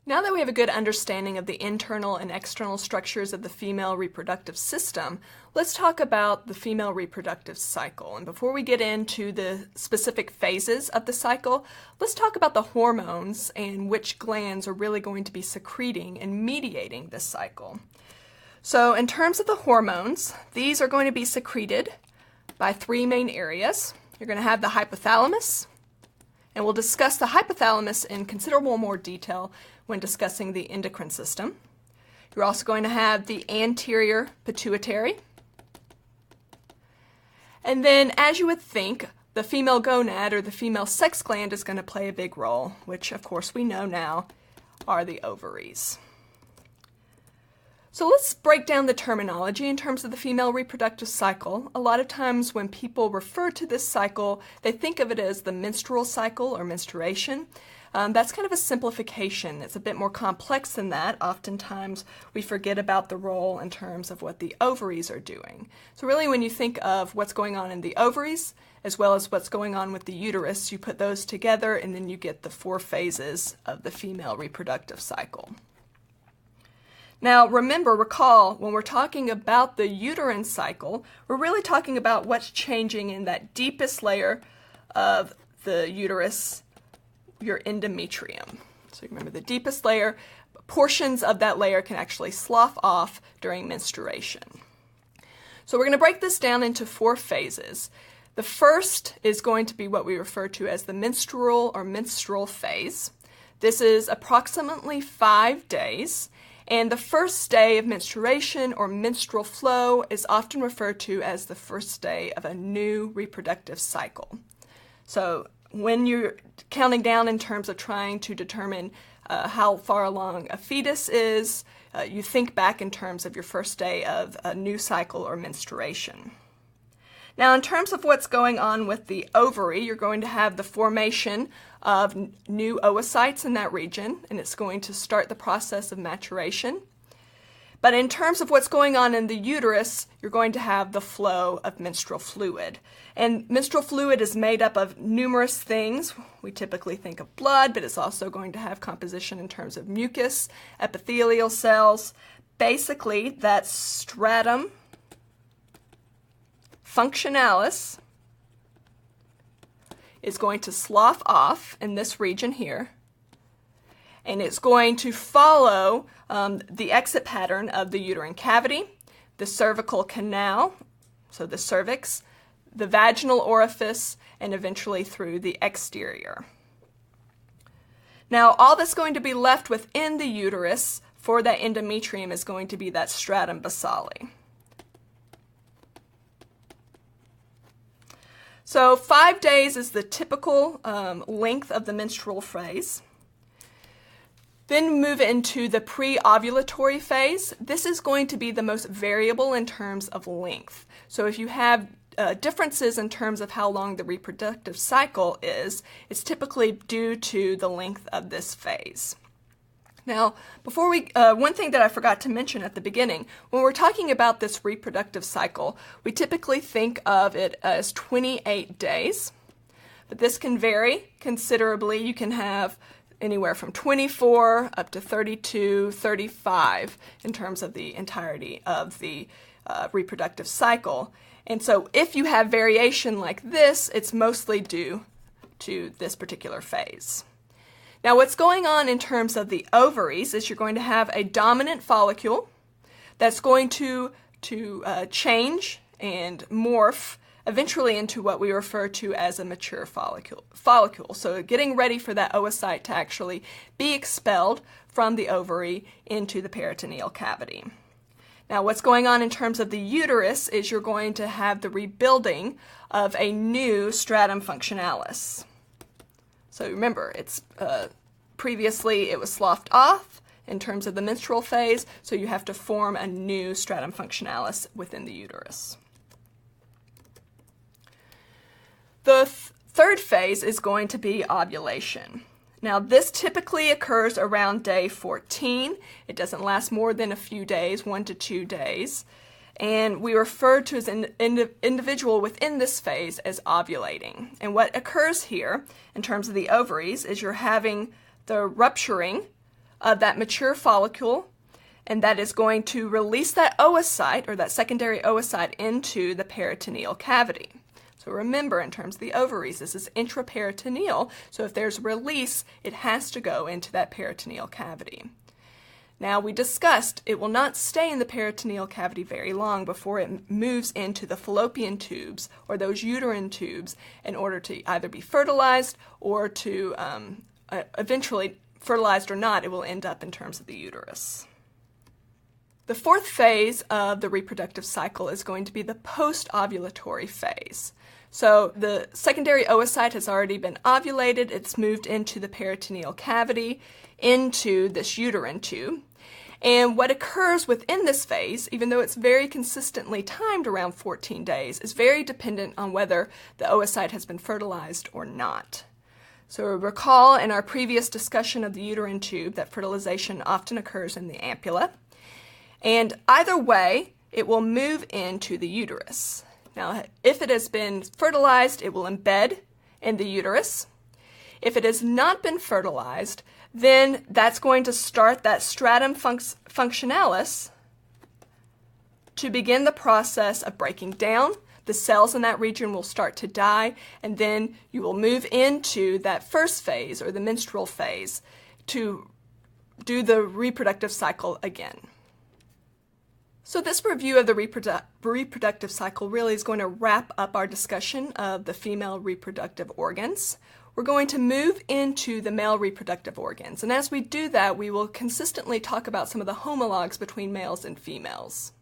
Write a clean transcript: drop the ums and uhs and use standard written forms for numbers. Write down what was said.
Now that we have a good understanding of the internal and external structures of the female reproductive system, let's talk about the female reproductive cycle. And before we get into the specific phases of the cycle, let's talk about the hormones and which glands are really going to be secreting and mediating this cycle. So in terms of the hormones, these are going to be secreted by three main areas. You're going to have the hypothalamus, and we'll discuss the hypothalamus in considerable more detail when discussing the endocrine system. You're also going to have the anterior pituitary. And then, as you would think, the female gonad or the female sex gland is going to play a big role, which of course we know now are the ovaries. So let's break down the terminology in terms of the female reproductive cycle. A lot of times when people refer to this cycle, they think of it as the menstrual cycle or menstruation. That's kind of a simplification. It's a bit more complex than that. Oftentimes we forget about the role in terms of what the ovaries are doing. So really when you think of what's going on in the ovaries as well as what's going on with the uterus, you put those together and then you get the four phases of the female reproductive cycle. Now recall, when we're talking about the uterine cycle, we're really talking about what's changing in that deepest layer of the uterus, your endometrium. So remember, the deepest layer, portions of that layer can actually slough off during menstruation. So we're going to break this down into four phases. The first is going to be what we refer to as the menstrual or menstrual phase. This is approximately 5 days. And the first day of menstruation or menstrual flow is often referred to as the first day of a new reproductive cycle. So when you're counting down in terms of trying to determine how far along a fetus is, you think back in terms of your first day of a new cycle or menstruation. Now, in terms of what's going on with the ovary, you're going to have the formation of new oocytes in that region, and it's going to start the process of maturation. But in terms of what's going on in the uterus, you're going to have the flow of menstrual fluid. And menstrual fluid is made up of numerous things. We typically think of blood, but it's also going to have composition in terms of mucus, epithelial cells. Basically, that stratum functionalis is going to slough off in this region here, and it's going to follow the exit pattern of the uterine cavity, the cervical canal, so the cervix, the vaginal orifice, and eventually through the exterior. Now, all that's going to be left within the uterus for that endometrium is going to be that stratum basale. So 5 days is the typical length of the menstrual phase. Then move into the pre-ovulatory phase. This is going to be the most variable in terms of length. So if you have differences in terms of how long the reproductive cycle is, it's typically due to the length of this phase. Now, one thing that I forgot to mention at the beginning, when we're talking about this reproductive cycle, we typically think of it as 28 days, but this can vary considerably. You can have anywhere from 24 up to 32, 35 in terms of the entirety of the reproductive cycle. And so if you have variation like this, it's mostly due to this particular phase. Now, what's going on in terms of the ovaries is you're going to have a dominant follicle that's going to change and morph eventually into what we refer to as a mature follicle. So getting ready for that oocyte to actually be expelled from the ovary into the peritoneal cavity. Now, what's going on in terms of the uterus is you're going to have the rebuilding of a new stratum functionalis. So remember, it's previously it was sloughed off in terms of the menstrual phase, so you have to form a new stratum functionalis within the uterus. The third phase is going to be ovulation. Now, this typically occurs around day 14. It doesn't last more than a few days, 1 to 2 days. And we refer to as an individual within this phase as ovulating. And what occurs here in terms of the ovaries is you're having the rupturing of that mature follicle, and that is going to release that oocyte, or that secondary oocyte, into the peritoneal cavity. So remember, in terms of the ovaries, this is intraperitoneal, so if there's release, it has to go into that peritoneal cavity. Now, we discussed it will not stay in the peritoneal cavity very long before it moves into the fallopian tubes, or those uterine tubes, in order to either be fertilized or to eventually, fertilized or not, it will end up in terms of the uterus. The fourth phase of the reproductive cycle is going to be the post-ovulatory phase. So the secondary oocyte has already been ovulated, it's moved into the peritoneal cavity, into this uterine tube. And what occurs within this phase, even though it's very consistently timed around 14 days, is very dependent on whether the oocyte has been fertilized or not. So recall in our previous discussion of the uterine tube that fertilization often occurs in the ampulla. And either way, it will move into the uterus. Now, if it has been fertilized, it will embed in the uterus. If it has not been fertilized, then that's going to start that stratum functionalis to begin the process of breaking down. The cells in that region will start to die, and then you will move into that first phase, or the menstrual phase, to do the reproductive cycle again. So this review of the reproductive cycle really is going to wrap up our discussion of the female reproductive organs. We're going to move into the male reproductive organs, and as we do that, we will consistently talk about some of the homologs between males and females.